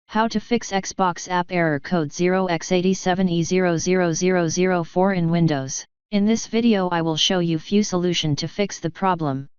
How to fix Xbox app error code 0x87e00004 in Windows. In this video I will show you few solution to fix the problem.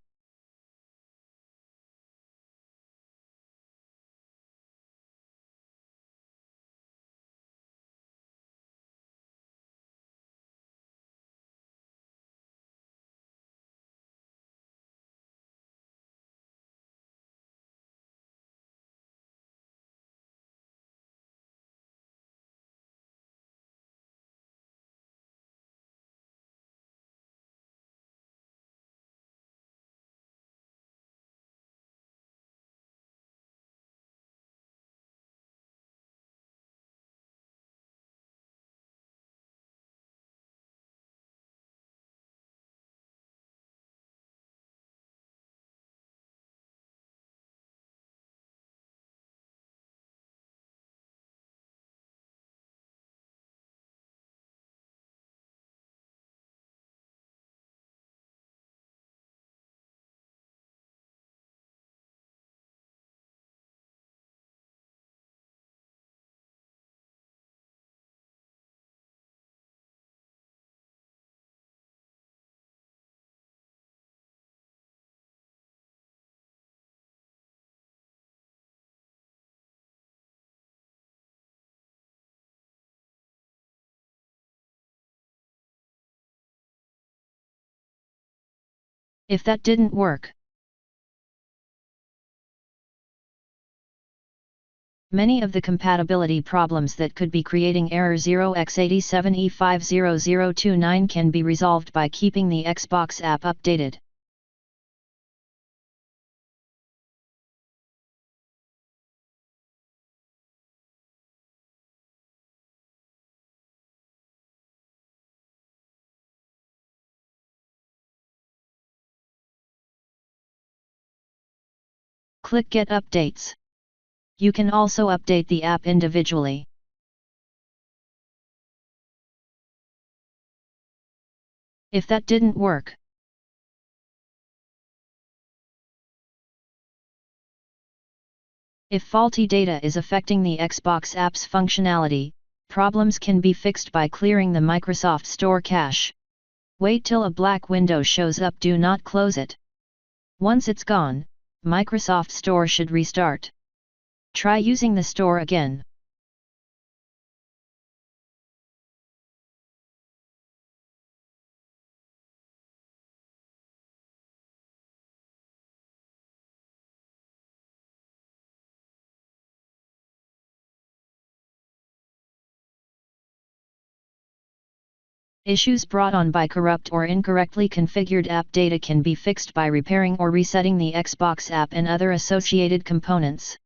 If that didn't work, many of the compatibility problems that could be creating error 0x87e50029 can be resolved by keeping the Xbox app updated. Click Get Updates. You can also update the app individually. If that didn't work, if faulty data is affecting the Xbox app's functionality, problems can be fixed by clearing the Microsoft Store cache. Wait till a black window shows up, do not close it. Once it's gone, Microsoft Store should restart. Try using the store again. Issues brought on by corrupt or incorrectly configured app data can be fixed by repairing or resetting the Xbox app and other associated components.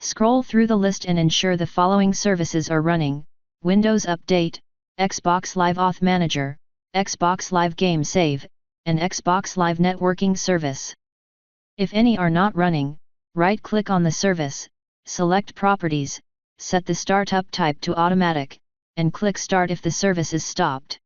Scroll through the list and ensure the following services are running: Windows Update, Xbox Live Auth Manager, Xbox Live Game Save, an Xbox Live networking service. If any are not running, right-click on the service, select Properties, set the startup type to Automatic, and click Start if the service is stopped.